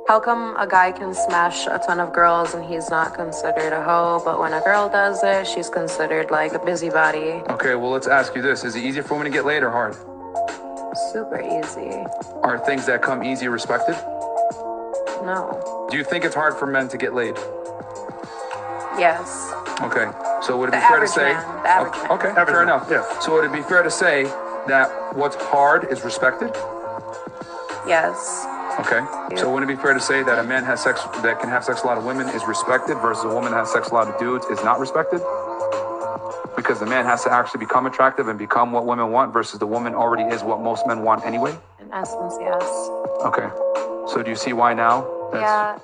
How come a guy can smash a ton of girls and he's not considered a hoe, but when a girl does it, she's considered like a busybody? Okay, well, let's ask you this. Is it easier for women to get laid or hard? Super easy. Are things that come easy respected? No. Do you think it's hard for men to get laid? Yes. Okay, so would it The be fair to average say... man. The average man. Okay, Average fair man, enough. yeah. So would it be fair to say that what's hard is respected? Yes. Okay, so wouldn't it be fair to say that a man has sex that can have sex with a lot of women is respected versus a woman that has sex with a lot of dudes is not respected? Because the man has to actually become attractive and become what women want versus the woman already is what most men want anyway? In essence, yes. Okay, so do you see why now? Yeah.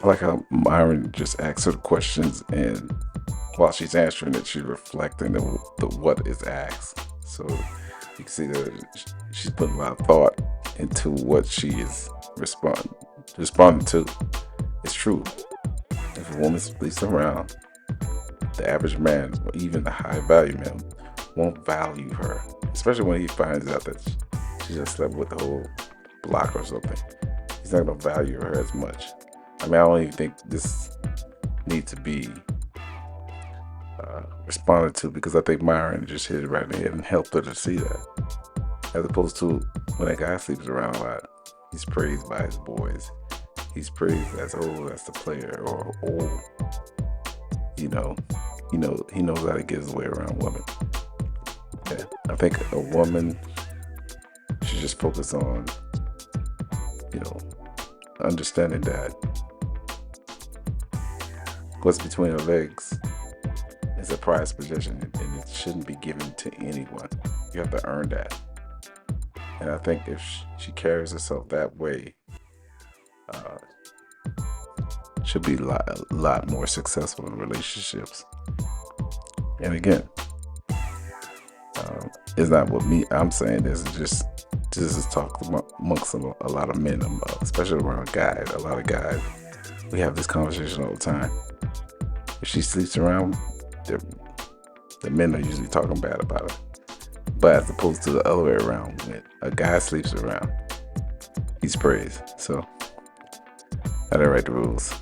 I like how Myron just asks her questions, and while she's answering it, she's reflecting the what is asked. So you can see that she's putting a lot of thought into what she is responding to. It's true. If a woman sleeps around, the average man, or even the high value man, won't value her, especially when he finds out that she just slept with the whole block or something. He's not going to value her as much. I mean, I don't even think this needs to be responded to, because I think Myron just hit it right in the head and helped her to see that. As opposed to when a guy sleeps around a lot, he's praised by his boys. He's praised as, oh, that's the player, or oh, he knows how to get his way around women. Yeah, I think a woman should just focus on, understanding that what's between her legs is a prized possession, and it shouldn't be given to anyone. You have to earn that. And I think if she carries herself that way, she'll be a lot more successful in relationships. And again, it's not what I'm saying. This is talk amongst a lot of men, especially around guys. A lot of guys, we have this conversation all the time. If she sleeps around, the men are usually talking bad about her. But as opposed to the other way around, when a guy sleeps around, he's praised. So I didn't write the rules.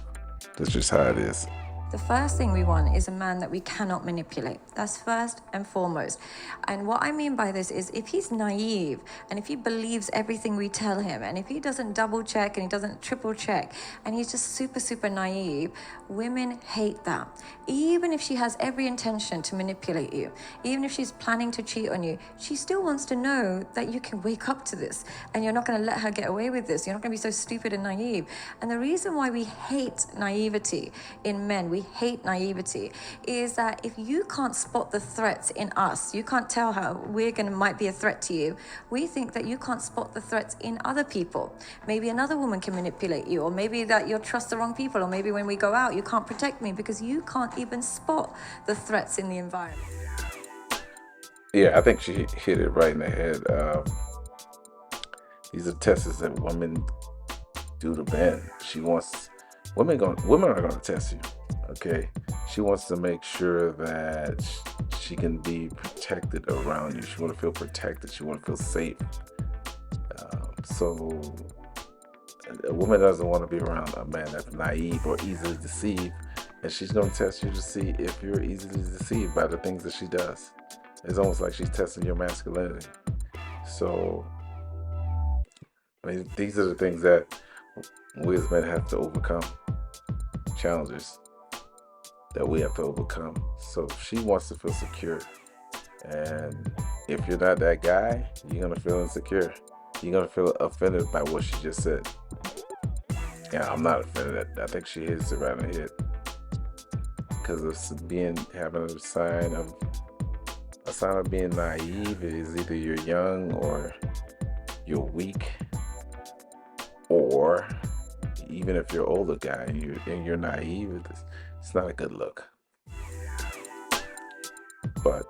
That's just how it is. The first thing we want is a man that we cannot manipulate. That's first and foremost. And what I mean by this is, if he's naive and if he believes everything we tell him, and if he doesn't double check and he doesn't triple check, and he's just super, super naive, women hate that. Even if she has every intention to manipulate you, even if she's planning to cheat on you, she still wants to know that you can wake up to this and you're not going to let her get away with this. You're not going to be so stupid and naive. And the reason why we hate naivety in men, we hate naivety, is that if you can't spot the threats in us, you can't tell her might be a threat to you, we think that you can't spot the threats in other people. Maybe another woman can manipulate you, or maybe that you'll trust the wrong people, or maybe when we go out you can't protect me because you can't even spot the threats in the environment. Yeah, I think she hit it right in the head. These are tests that women do to men. Women are going to test you. Okay, she wants to make sure that she can be protected around you. She want to feel protected. She want to feel safe. So a woman doesn't want to be around a man that's naive or easily deceived, and she's going to test you to see if you're easily deceived by the things that she does. It's almost like she's testing your masculinity. So, I mean, these are the things that we as men have to overcome. Challenges that we have to overcome. So she wants to feel secure, and if you're not that guy, you're gonna feel insecure. You're gonna feel offended by what she just said. Yeah, I'm not offended. I think she hits it right in the head, because of having a sign of being naive is either you're young or you're weak, or even if you're an older guy and you're naive, it's not a good look. But,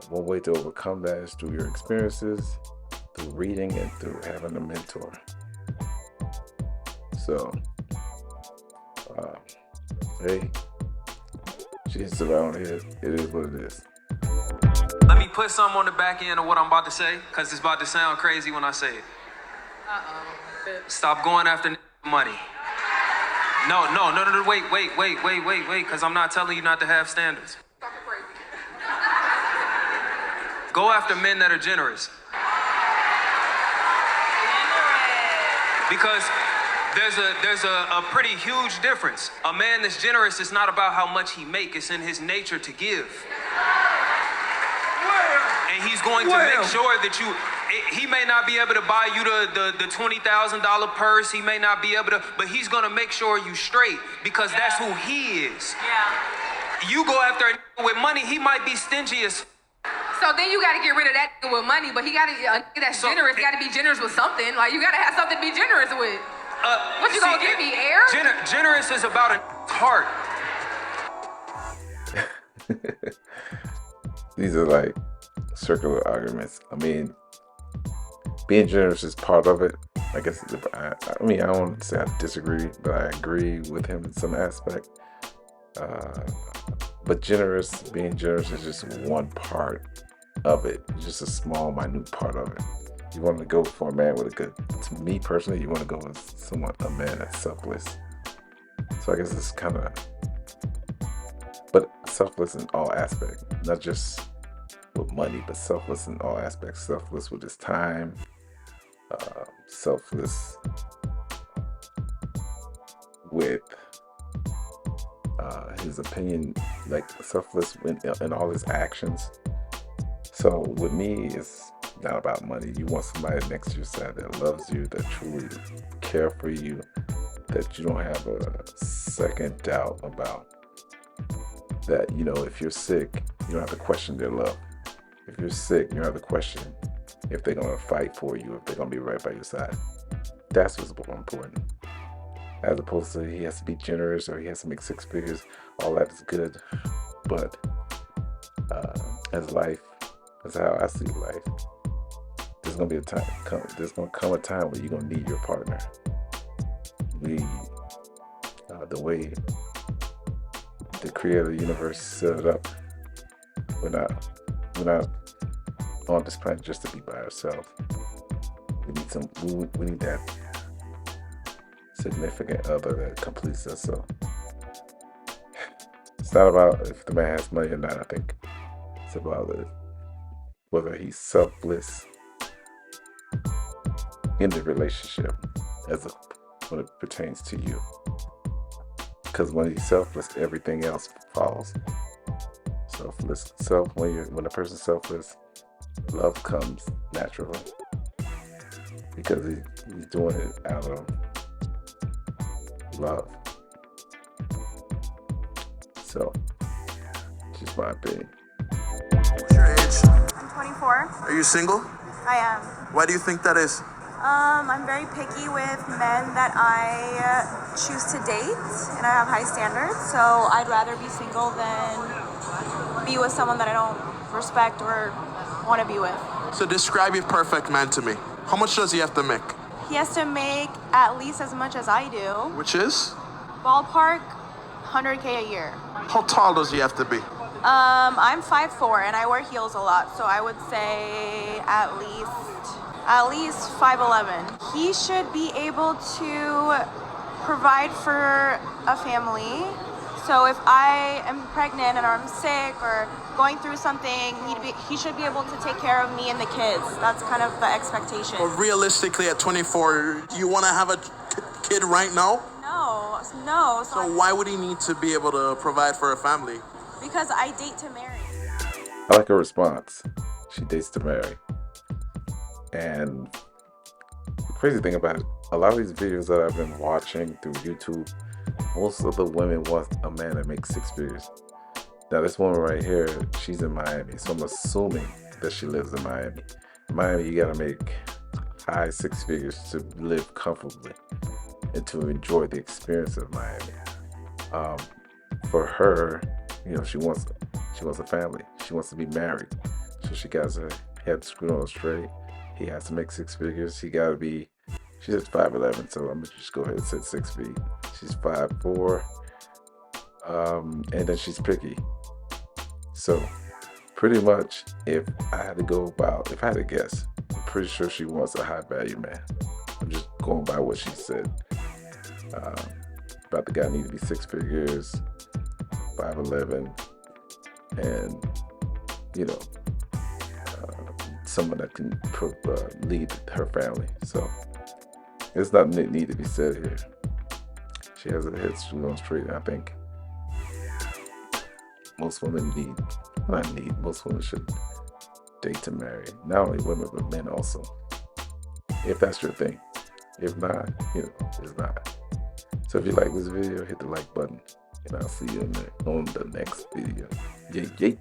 one way to overcome that is through your experiences, through reading, and through having a mentor. So, hey, she hits it around here. It is what it is. Let me put something on the back end of what I'm about to say, because it's about to sound crazy when I say it. Stop going after money. No, wait, because I'm not telling you not to have standards. Go after men that are generous. Because there's a pretty huge difference. A man that's generous is not about how much he makes, it's in his nature to give. And he's going to make sure that he may not be able to buy you the $20,000 purse, he may not be able to, but he's gonna make sure you straight because that's who he is. Yeah. You go after a nigga with money, he might be stingy as So then you gotta get rid of that nigga with money, but he gotta, a nigga that's generous, gotta be generous with something. Like, you gotta have something to be generous with. What you gonna give me, air? Generous is about a heart. These are like circular arguments. I mean, being generous is part of it. I guess I don't want to say I disagree, but I agree with him in some aspect. But being generous is just one part of it. It's just a small, minute part of it. You want to go for a man with a good, to me personally, you want to go with a man that's selfless. So I guess it's kind of, but selfless in all aspects, not just with money, but selfless in all aspects. Selfless with his time, selfless with his opinion, like selfless in all his actions. So with me, it's not about money. You want somebody next to your side that loves you, that truly care for you, that you don't have a second doubt about. That, if you're sick, you don't have to question their love. If you're sick, you don't have to question if they're going to fight for you, if they're going to be right by your side. That's what's more important. As opposed to he has to be generous or he has to make six figures. All that is good. But as how I see life, there's going to be a time, there's going to come a time when you're going to need your partner. The way the creator of the universe set it up, we're not on this planet just to be by ourselves. We need that significant other that completes us. So it's not about if the man has money or not. I think it's about whether he's selfless in the relationship when it pertains to you. Because when he's selfless, everything else follows. When a person's selfless, love comes naturally because he's doing it out of love. So, just my opinion. What's your age? I'm 24. Are you single? I am. Why do you think that is? I'm very picky with men that I choose to date, and I have high standards, so I'd rather be single than be with someone that I don't respect or want to be with. So describe your perfect man to me. How much does he have to make? He has to make at least as much as I do. Which is? Ballpark, 100K a year. How tall does he have to be? I'm 5'4", and I wear heels a lot, so I would say at least 5'11". He should be able to provide for a family. So if I am pregnant and I'm sick or going through something, he should be able to take care of me and the kids. That's kind of the expectation. But realistically, at 24, you want to have a kid right now? No. So why would he need to be able to provide for a family? Because I date to marry. I like her response. She dates to marry. And the crazy thing about it, a lot of these videos that I've been watching through YouTube, most of the women want a man that makes six figures. Now this woman right here, she's in Miami, so I'm assuming that she lives in Miami. In Miami, you gotta make high six figures to live comfortably and to enjoy the experience of Miami. For her, she wants a family. She wants to be married, so she got her head screwed on straight. He has to make six figures. She's at 5'11", so I'm gonna just go ahead and say 6 feet. She's 5'4", and then she's picky. So pretty much, if I had to guess, I'm pretty sure she wants a high value man. I'm just going by what she said. About the guy need to be 6 figures, 5'11", and someone that can lead her family. So there's nothing that need to be said here. She has her head on straight, and I think most women most women should date to marry. Not only women, but men also. If that's your thing. If not, it's not. So if you like this video, hit the like button, and I'll see you on the next video. Yay, yay.